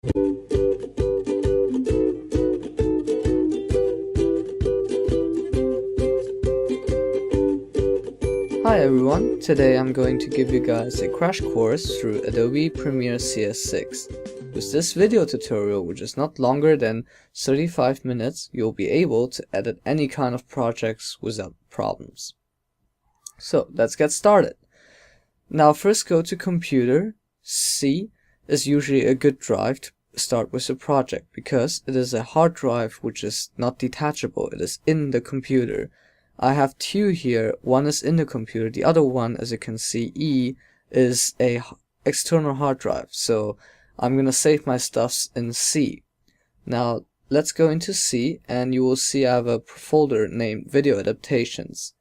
Hi everyone, today I'm going to give you guys a crash course through Adobe Premiere CS6. With this video tutorial, which is not longer than 35 minutes, you'll be able to edit any kind of projects without problems. So let's get started. Now first go to Computer. C is usually a good drive to start with a project because it is a hard drive which is not detachable, it is in the computer. I have two here, one is in the computer, the other one, as you can see, E, is a external hard drive, so I'm gonna save my stuffs in C. Now let's go into C and you will see I have a folder named Video Adaptations,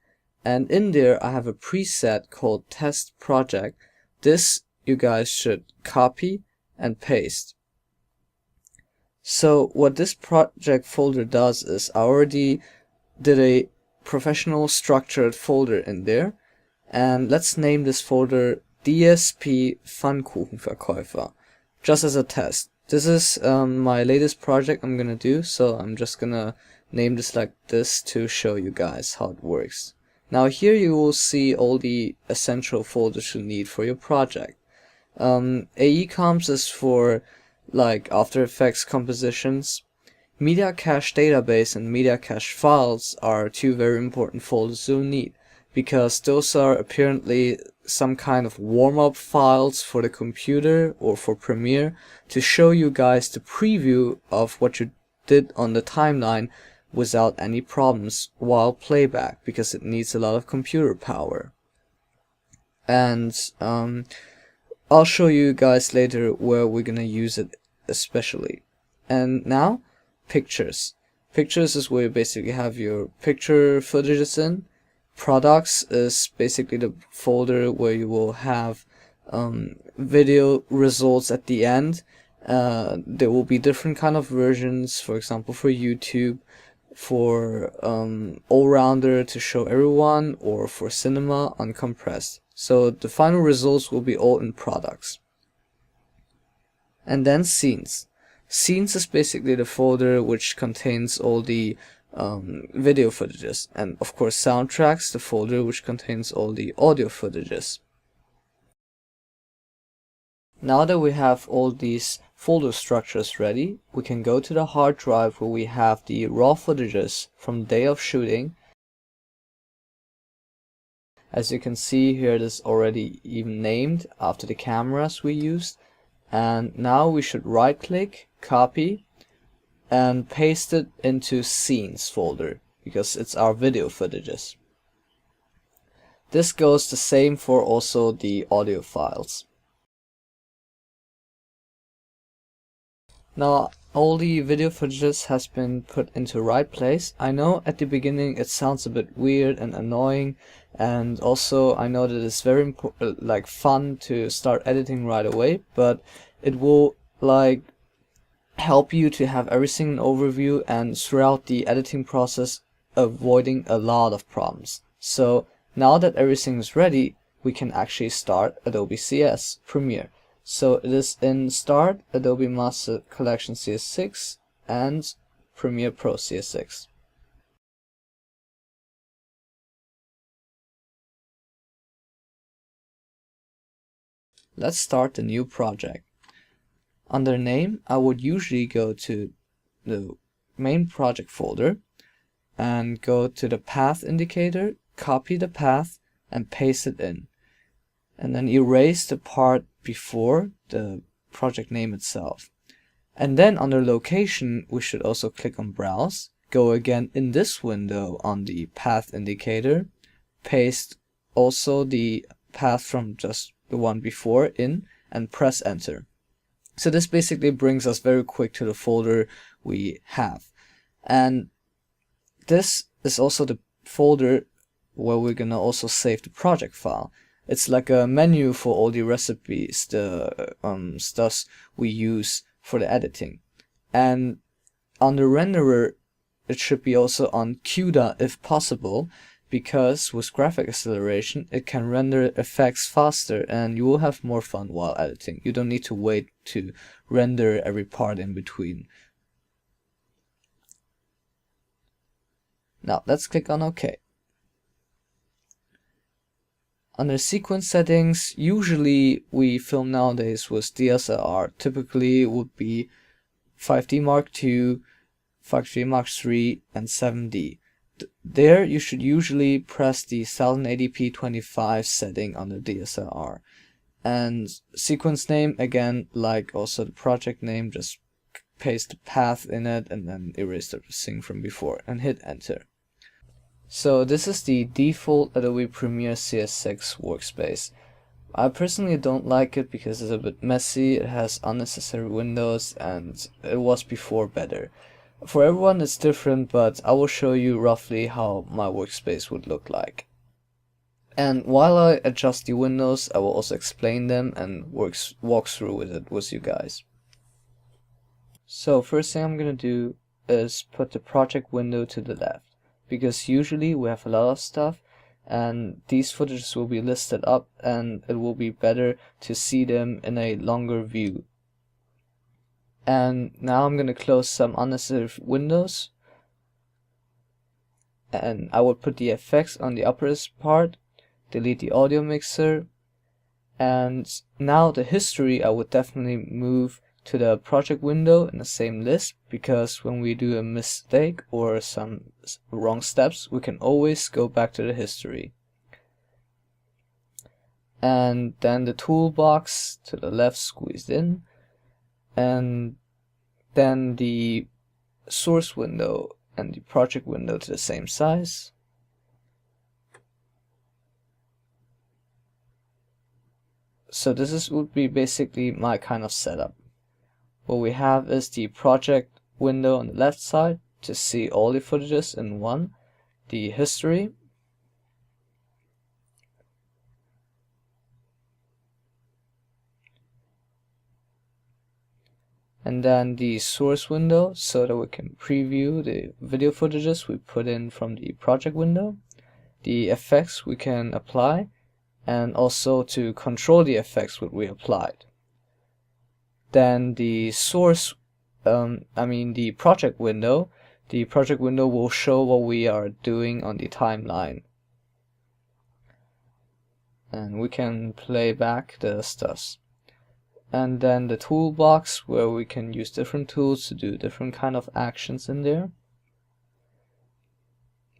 and in there I have a preset called Test Project. This you guys should copy and paste. So what this project folder does is I already did a professional structured folder in there, and let's name this folder DSP Pfannkuchenverkäufer, just as a test. This is my latest project I'm gonna do, so I'm just gonna name this like this to show you guys how it works. Now here you will see all the essential folders you need for your project. AEComps is for like After Effects compositions. Media Cache Database and Media Cache Files are two very important folders you'll need, because those are apparently some kind of warm-up files for the computer or for Premiere to show you guys the preview of what you did on the timeline without any problems while playback, because it needs a lot of computer power. And I'll show you guys later where we're gonna use it especially. And now Pictures. Pictures is where you basically have your picture footages in. Products is basically the folder where you will have video results at the end. There will be different kind of versions, for example for YouTube, for all-rounder to show everyone, or for cinema uncompressed. So the final results will be all in products. And then scenes. Scenes is basically the folder which contains all the video footages, and of course soundtracks, the folder which contains all the audio footages. Now that we have all these folder structures ready, we can go to the hard drive where we have the raw footages from the day of shooting. As you can see here, it is already even named after the cameras we used. And now we should right click, copy, and paste it into scenes folder, because it's our video footages. This goes the same for also the audio files. Now all the video footages has been put into right place. I know at the beginning it sounds a bit weird and annoying, and also I know that it's very like fun to start editing right away, but it will like help you to have everything in overview and throughout the editing process avoiding a lot of problems. So now that everything is ready, we can actually start Adobe CS Premiere. So it is in Start, Adobe Master Collection CS6 and Premiere Pro CS6. Let's start the new project. Under Name, I would usually go to the main project folder and go to the path indicator, copy the path and paste it in. And then erase the part before the project name itself. And then under Location, we should also click on Browse, go again in this window on the path indicator, paste also the path from just the one before in, and press Enter. So this basically brings us very quick to the folder we have. And this is also the folder where we're gonna also save the project file. It's like a menu for all the recipes, the stuffs we use for the editing. And on the renderer, it should be also on CUDA if possible, because with graphic acceleration it can render effects faster and you will have more fun while editing. You don't need to wait to render every part in between. Now let's click on OK. Under sequence settings, usually we film nowadays with DSLR. Typically it would be 5D Mark II, 5D Mark III, and 7D. There you should usually press the 1080p 25 setting on the DSLR. And sequence name, again, like also the project name, just paste the path in it and then erase the thing from before and hit enter. So this is the default Adobe Premiere CS6 workspace. I personally don't like it because it's a bit messy, it has unnecessary windows, and it was before better. For everyone it's different, but I will show you roughly how my workspace would look like. And while I adjust the windows, I will also explain them and walk through with it with you guys. So first thing I'm going to do is put the project window to the left, because usually we have a lot of stuff and these footages will be listed up and it will be better to see them in a longer view. And now I'm going to close some unnecessary windows, and I will put the effects on the uppermost part, delete the audio mixer, and now the history I would definitely move to the project window in the same list, because when we do a mistake or some wrong steps, we can always go back to the history. And then the toolbox to the left squeezed in, and then the source window and the project window to the same size. So this would be basically my kind of setup. What we have is the project window on the left side to see all the footages in one, the history, and then the source window so that we can preview the video footages we put in from the project window, the effects we can apply, and also to control the effects that we applied. Then the source, the project window will show what we are doing on the timeline. And we can play back the stuff. And then the toolbox where we can use different tools to do different kind of actions in there.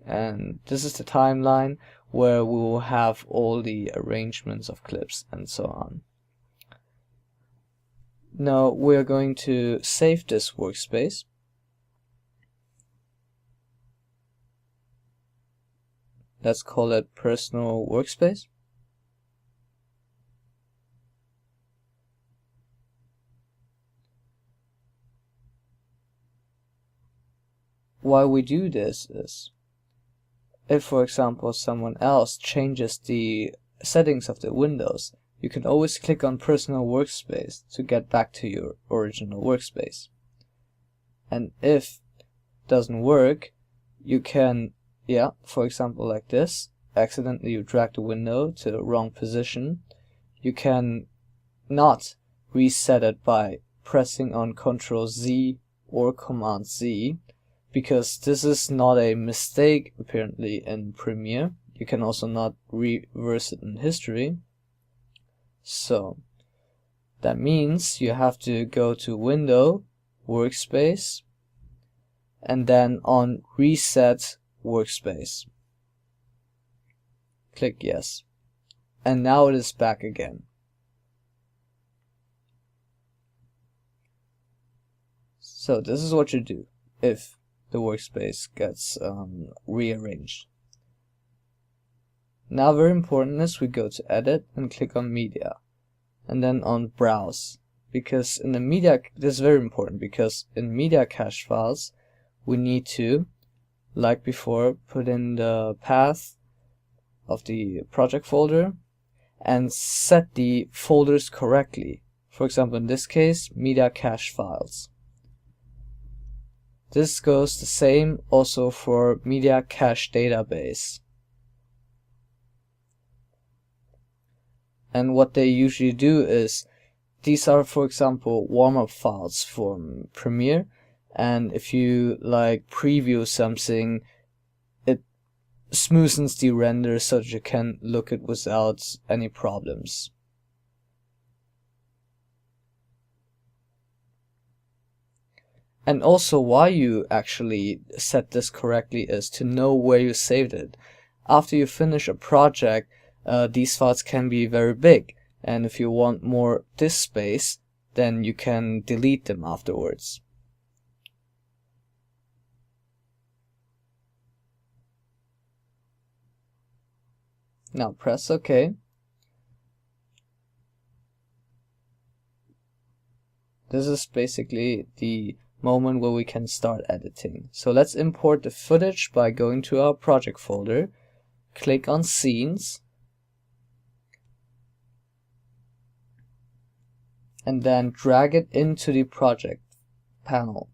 And this is the timeline where we will have all the arrangements of clips and so on. Now we're going to save this workspace. Let's call it personal workspace. Why we do this is, if for example someone else changes the settings of the windows, you can always click on personal workspace to get back to your original workspace. And if it doesn't work, you can, for example like this, accidentally you drag the window to the wrong position, you can not reset it by pressing on Ctrl Z or Command Z, because this is not a mistake apparently in Premiere. You can also not reverse it in history. So that means you have to go to Window, Workspace, and then on Reset Workspace. Click Yes. And now it is back again. So this is what you do if the workspace gets rearranged. Now very important is we go to Edit and click on Media, and then on Browse, because in the media, this is very important, because in media cache files we need to, like before, put in the path of the project folder and set the folders correctly. For example, in this case, media cache files. This goes the same also for media cache database. And what they usually do is these are, for example, warm-up files from Premiere, and if you like preview something, it smoothens the render so that you can look it without any problems. And also, why you actually set this correctly is to know where you saved it. After you finish a project, these files can be very big, and if you want more disk space, then you can delete them afterwards. Now press OK. This is basically the moment where we can start editing. So let's import the footage by going to our project folder, click on Scenes, and then drag it into the project panel.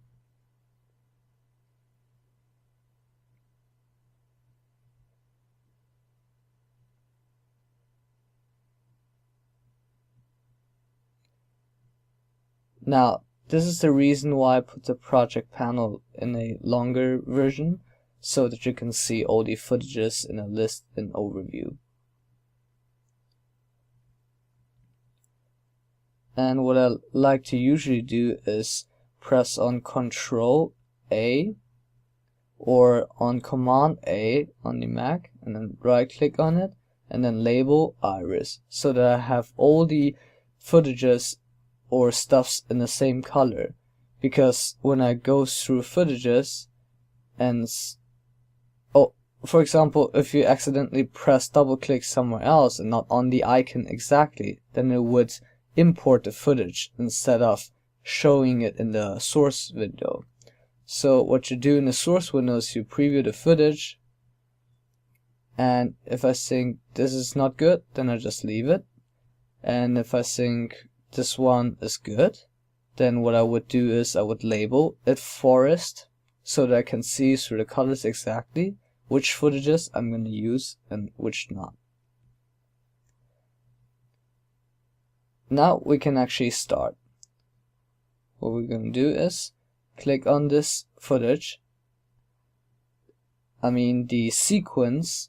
Now, this is the reason why I put the project panel in a longer version, so that you can see all the footages in a list and overview. And what I like to usually do is press on Control A or on Command A on the Mac, and then right click on it and then label Iris, so that I have all the footages or stuffs in the same color. Because when I go through footages and for example, if you accidentally press double click somewhere else and not on the icon exactly, then it would import the footage instead of showing it in the source window. So what you do in the source window is you preview the footage, and if I think this is not good, then I just leave it. And if I think this one is good, then what I would do is I would label it forest, so that I can see through the colors exactly which footages I'm going to use and which not. Now we can actually start. What we're going to do is click on this footage, the sequence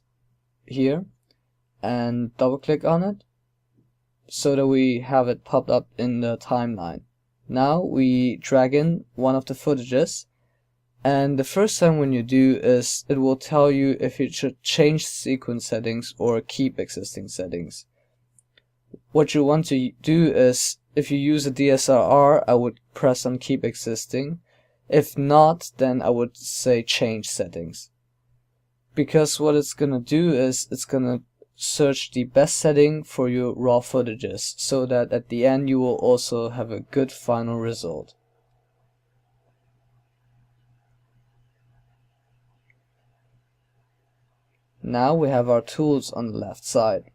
here, and double click on it so that we have it popped up in the timeline. Now we drag in one of the footages, and the first time when you do is it will tell you if you should change sequence settings or keep existing settings. What you want to do is, if you use a DSLR, I would press on keep existing. If not, then I would say change settings. Because what it's gonna do is it's gonna search the best setting for your raw footages, so that at the end you will also have a good final result. Now we have our tools on the left side.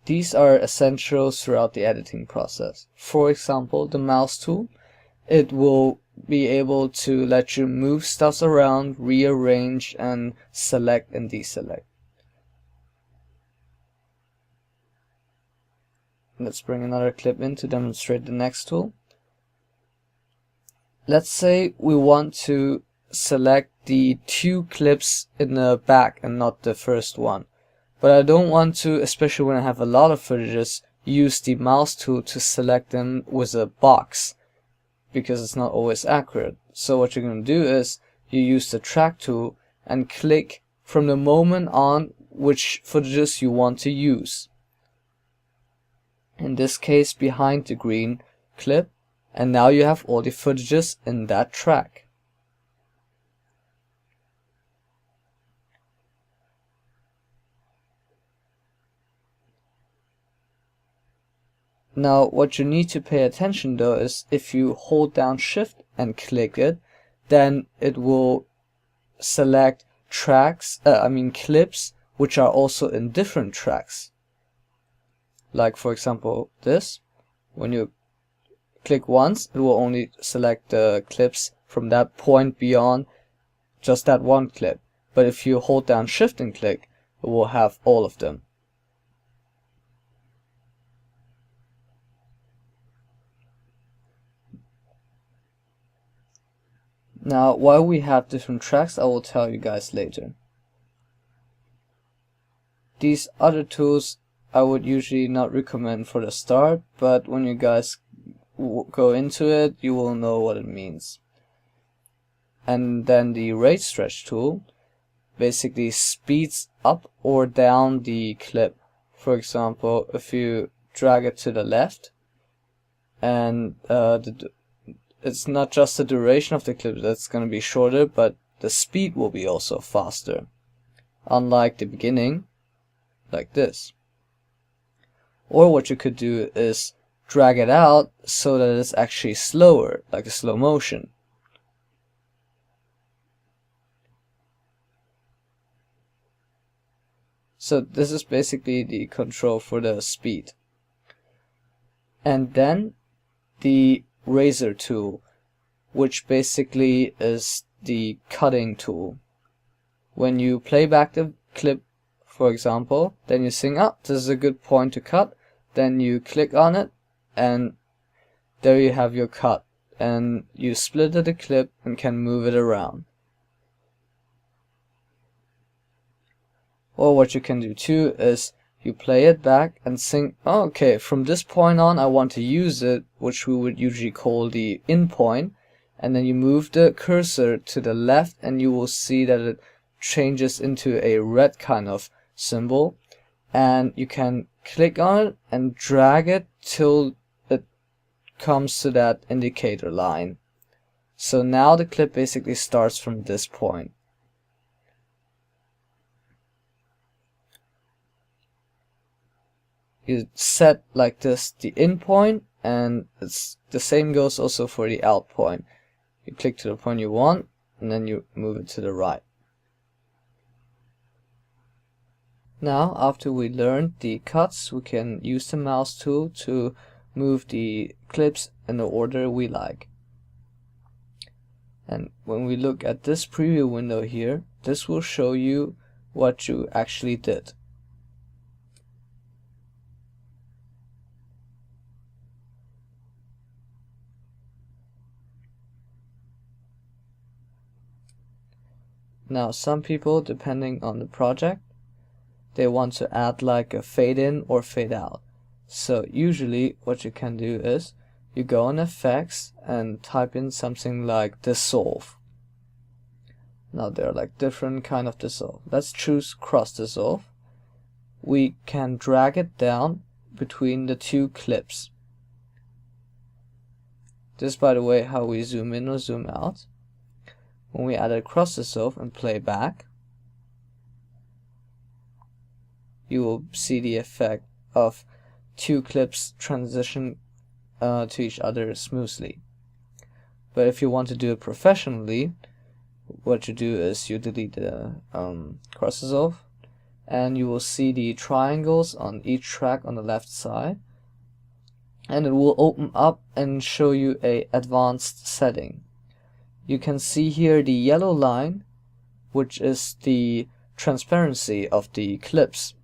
These are essential throughout the editing process. For example, the mouse tool, it will be able to let you move stuff around, rearrange, and select and deselect. Let's bring another clip in to demonstrate the next tool. Let's say we want to select the 2 clips in the back and not the first one. But I don't want to, especially when I have a lot of footages, use the mouse tool to select them with a box, because it's not always accurate. So what you're going to do is you use the track tool and click from the moment on which footages you want to use. In this case, behind the green clip, and now you have all the footages in that track. Now what you need to pay attention though is if you hold down Shift and click it, then it will select clips which are also in different tracks. Like for example this, when you click once, it will only select the clips from that point beyond just that one clip. But if you hold down Shift and click, it will have all of them. Now, why we have different tracks, I will tell you guys later. These other tools I would usually not recommend for the start, but when you guys go into it, you will know what it means. And then the rate stretch tool basically speeds up or down the clip. For example, if you drag it to the left, and it's not just the duration of the clip that's going to be shorter, but the speed will be also faster, unlike the beginning, like this. Or what you could do is drag it out so that it's actually slower, like a slow motion. So this is basically the control for the speed. And then the razor tool, which basically is the cutting tool. When you play back the clip, for example, then you think, oh, this is a good point to cut, then you click on it, and there you have your cut, and you split the clip and can move it around. Or what you can do too is you play it back and think, oh, okay, from this point on I want to use it, which we would usually call the in point, and then you move the cursor to the left and you will see that it changes into a red kind of symbol, and you can click on it and drag it till it comes to that indicator line. So now the clip basically starts from this point. You set like this the in point, and it's the same goes also for the out point. You click to the point you want, and then you move it to the right. Now, after we learned the cuts, we can use the mouse tool to move the clips in the order we like. And when we look at this preview window here, this will show you what you actually did. Now, some people, depending on the project, they want to add like a fade in or fade out. So usually what you can do is you go on effects and type in something like dissolve. Now there are like different kind of dissolve. Let's choose cross dissolve. We can drag it down between the two clips. This is, by the way, how we zoom in or zoom out. When we add a cross dissolve and play back, you will see the effect of two clips transition to each other smoothly. But if you want to do it professionally, what you do is you delete the cross dissolve, and you will see the triangles on each track on the left side, and it will open up and show you a advanced setting. You can see here the yellow line, which is the transparency of the clips.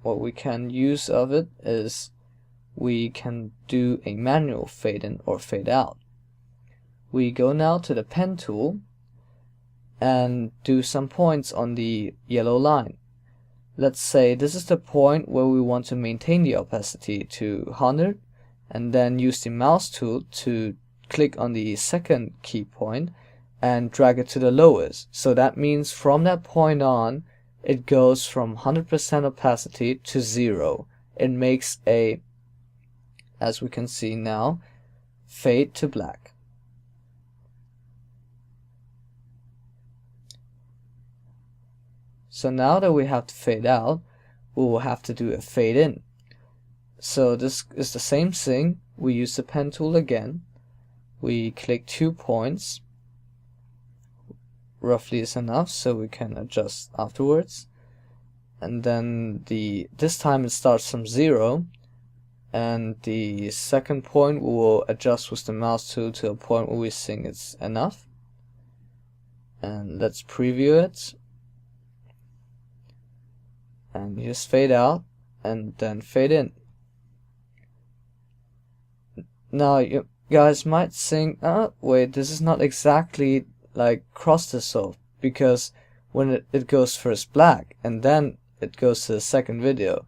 What we can use of it is we can do a manual fade in or fade out. We go now to the pen tool and do some points on the yellow line. Let's say this is the point where we want to maintain the opacity to 100, and then use the mouse tool to click on the second key point and drag it to the lowest. So that means from that point on, it goes from 100% opacity to 0. It makes a, as we can see now, fade to black. So now that we have to fade out, we will have to do a fade in. So this is the same thing. We use the pen tool again. We click 2 points. Roughly is enough, so we can adjust afterwards. And then this time it starts from 0, and the second point we will adjust with the mouse tool to a point where we think it's enough. And let's preview it. And just fade out and then fade in. Now guys might think, wait, this is not exactly like cross dissolve, because when it goes first black and then it goes to the second video.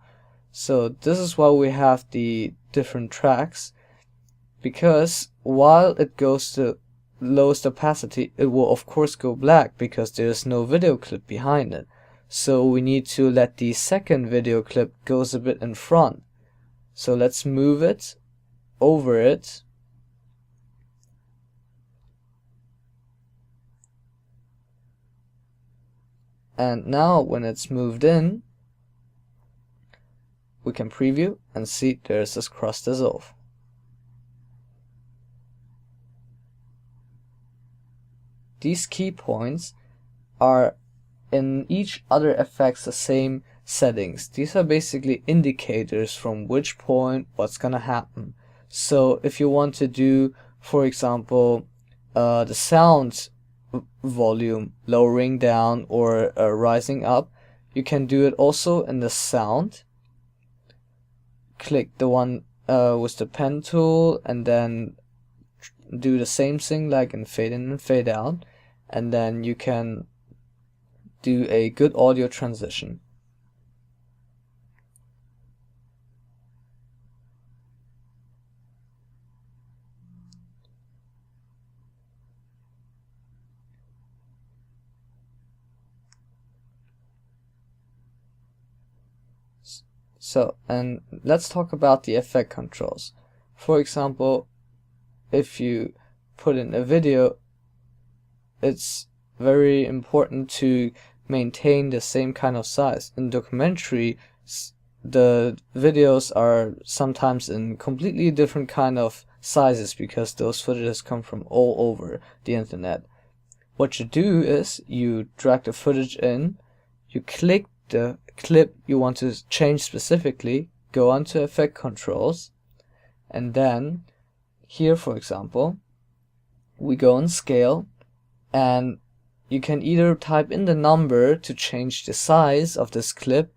So this is why we have the different tracks, because while it goes to lowest opacity, it will of course go black because there's no video clip behind it. So we need to let the second video clip goes a bit in front. So let's move it over it. And now when it's moved in, we can preview and see there's this cross dissolve. These key points are in each other effects the same settings. These are basically indicators from which point what's gonna happen. So if you want to do, for example, the sound volume lowering down or rising up, you can do it also in the sound. Click the one with the pen tool and then do the same thing like in fade in and fade out, and then you can do a good audio transition. So, and let's talk about the effect controls. For example, if you put in a video, it's very important to maintain the same kind of size. In documentary, the videos are sometimes in completely different kind of sizes because those footages come from all over the internet. What you do is you drag the footage in, you click the clip you want to change specifically, go onto effect controls, and then here, for example, we go on scale, and you can either type in the number to change the size of this clip,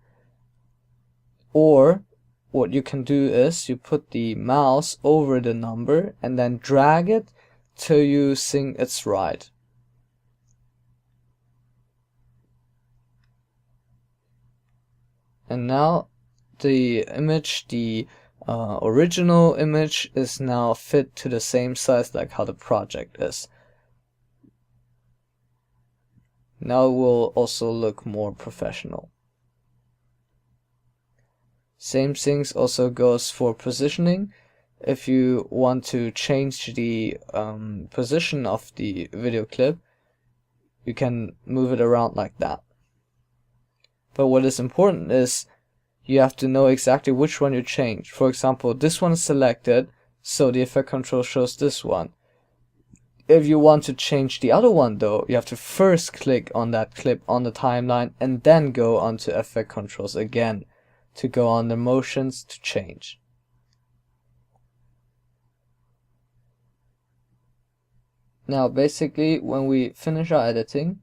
or what you can do is you put the mouse over the number and then drag it till you think it's right. And now the image, the original image, is now fit to the same size like how the project is. Now it will also look more professional. Same things also goes for positioning. If you want to change the position of the video clip, you can move it around like that. But what is important is you have to know exactly which one you change. For example, this one is selected, so the effect control shows this one. If you want to change the other one though, you have to first click on that clip on the timeline and then go onto effect controls again to go on the motions to change. Now basically when we finish our editing,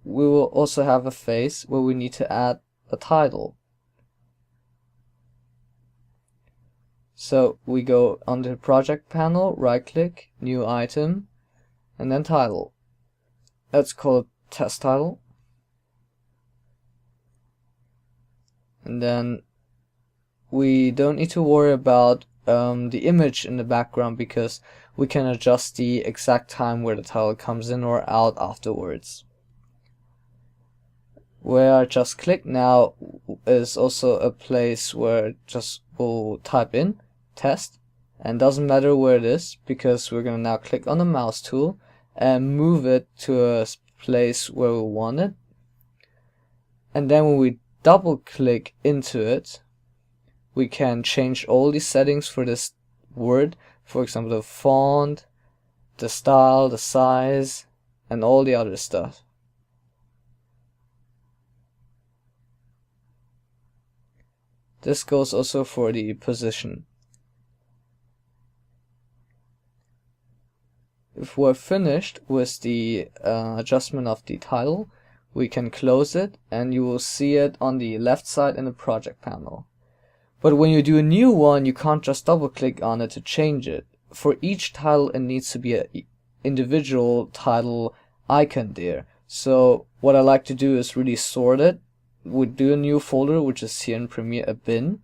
we will also have a phase where we need to add a title. So we go on the project panel, right click, new item, and then title. Let's call it test title. And then we don't need to worry about the image in the background because we can adjust the exact time where the title comes in or out afterwards. Where I just click now is also a place where just we'll type in test, and doesn't matter where it is because we're gonna now click on the mouse tool and move it to a place where we want it. And then when we double click into it, we can change all the settings for this word, for example the font, the style, the size, and all the other stuff. This goes also for the position. If we're finished with the adjustment of the title, we can close it and you will see it on the left side in the project panel. But when you do a new one, you can't just double click on it to change it. For each title, it needs to be an individual title icon there. So what I like to do is really sort it. We do a new folder, which is here in Premiere, a bin.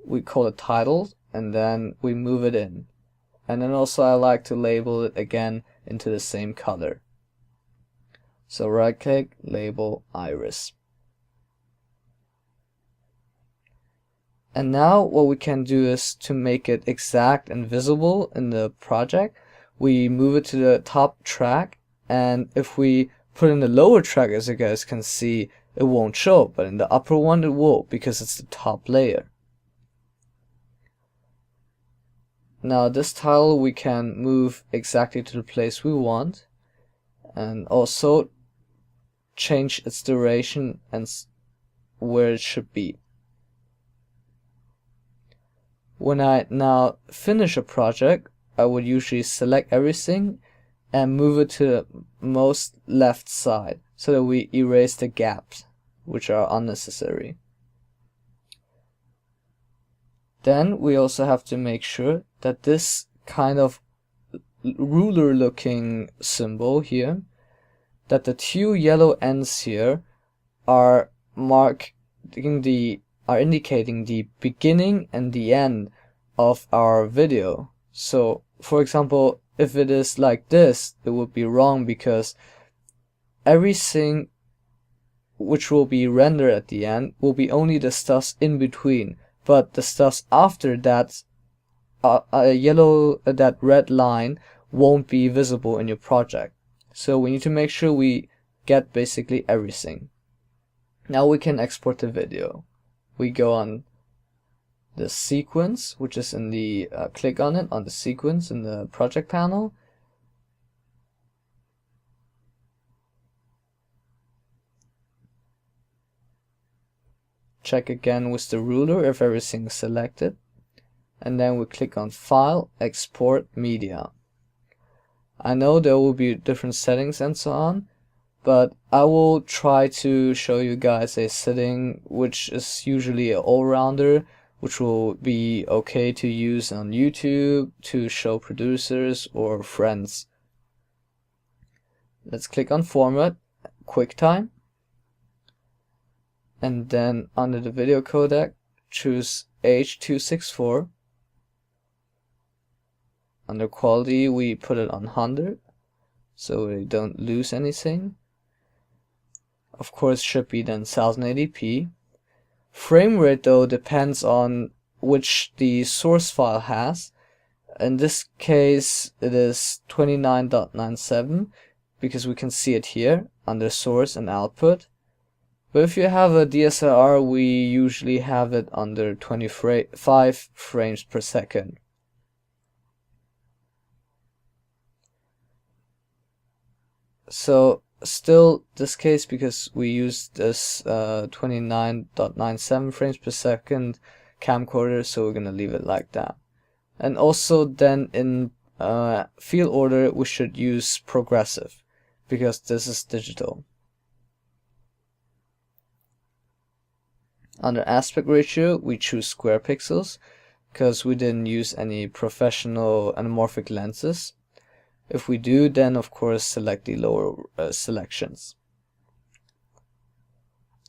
We call it titles, and then we move it in. And then also I like to label it again into the same color. So right click, label iris. And now what we can do is to make it exact and visible in the project, we move it to the top track, and if we put in the lower track, as you guys can see, it won't show, but in the upper one it will, because it's the top layer. Now this tile we can move exactly to the place we want, and also change its duration and where it should be. When I now finish a project, I would usually select everything and move it to the most left side so that we erase the gaps, which are unnecessary. Then we also have to make sure that this kind of ruler looking symbol here, that the two yellow ends here are indicating the beginning and the end of our video. So for example, if it is like this, it would be wrong, because everything which will be rendered at the end will be only the stuff in between, but the stuff after that, that red line won't be visible in your project. So we need to make sure we get basically everything. Now we can export the video. We go on the sequence, which is in the click on it on the sequence in the project panel. Check again with the ruler if everything is selected, and then we click on File, Export Media. I know there will be different settings and so on, but I will try to show you guys a setting which is usually an all-rounder, which will be okay to use on YouTube to show producers or friends. Let's click on Format, QuickTime, and then under the video codec choose H.264. Under quality we put it on 100 so we don't lose anything. Of course should be then 1080p. Frame rate though depends on which the source file has. In this case it is 29.97 because we can see it here under source and output. But if you have a DSLR, we usually have it under 25 frames per second. So still this case, because we use this 29.97 frames per second camcorder, so we're gonna leave it like that. And also then in field order we should use progressive, because this is digital. Under aspect ratio we choose square pixels, because we didn't use any professional anamorphic lenses. If we do, then of course select the lower selections.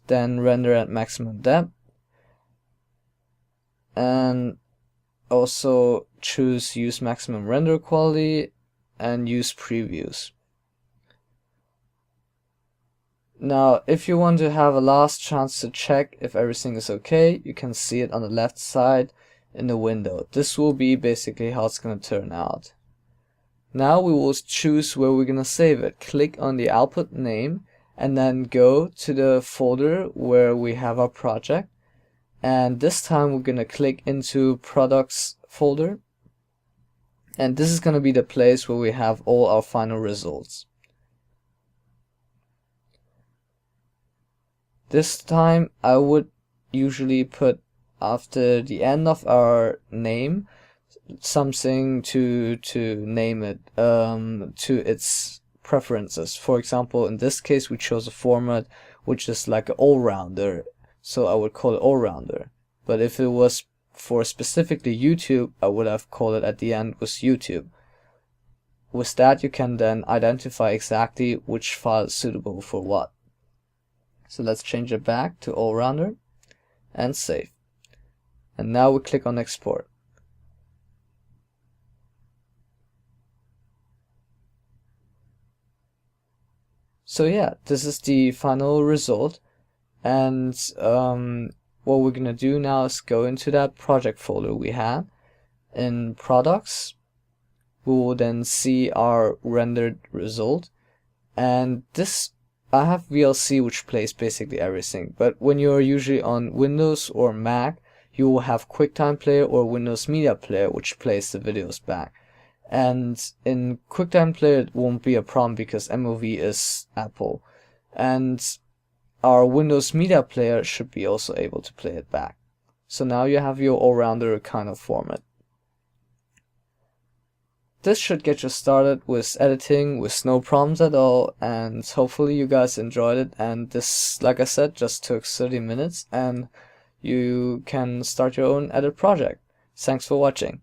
Then render at maximum depth, and also choose use maximum render quality and use previews. Now if you want to have a last chance to check if everything is okay, you can see it on the left side in the window. This will be basically how it's going to turn out. Now we will choose where we're going to save it. Click on the output name and then go to the folder where we have our project, and this time we're going to click into products folder, and this is going to be the place where we have all our final results. This time I would usually put after the end of our name something to name it to its preferences. For example, in this case we chose a format which is like an all-rounder, so I would call it all-rounder. But if it was for specifically YouTube, I would have called it at the end was YouTube. With that, you can then identify exactly which file is suitable for what. So let's change it back to all-rounder and save. And now we click on export. So yeah, this is the final result. And what we're gonna do now is go into that project folder we had. In products, we will then see our rendered result. And this, I have VLC which plays basically everything, but when you're usually on Windows or Mac, you will have QuickTime Player or Windows Media Player which plays the videos back. And in QuickTime Player it won't be a problem because MOV is Apple, and our Windows Media Player should be also able to play it back. So now you have your all-rounder kind of format. This should get you started with editing with no problems at all, and hopefully you guys enjoyed it. And this, like I said, just took 30 minutes and you can start your own edit project. Thanks for watching.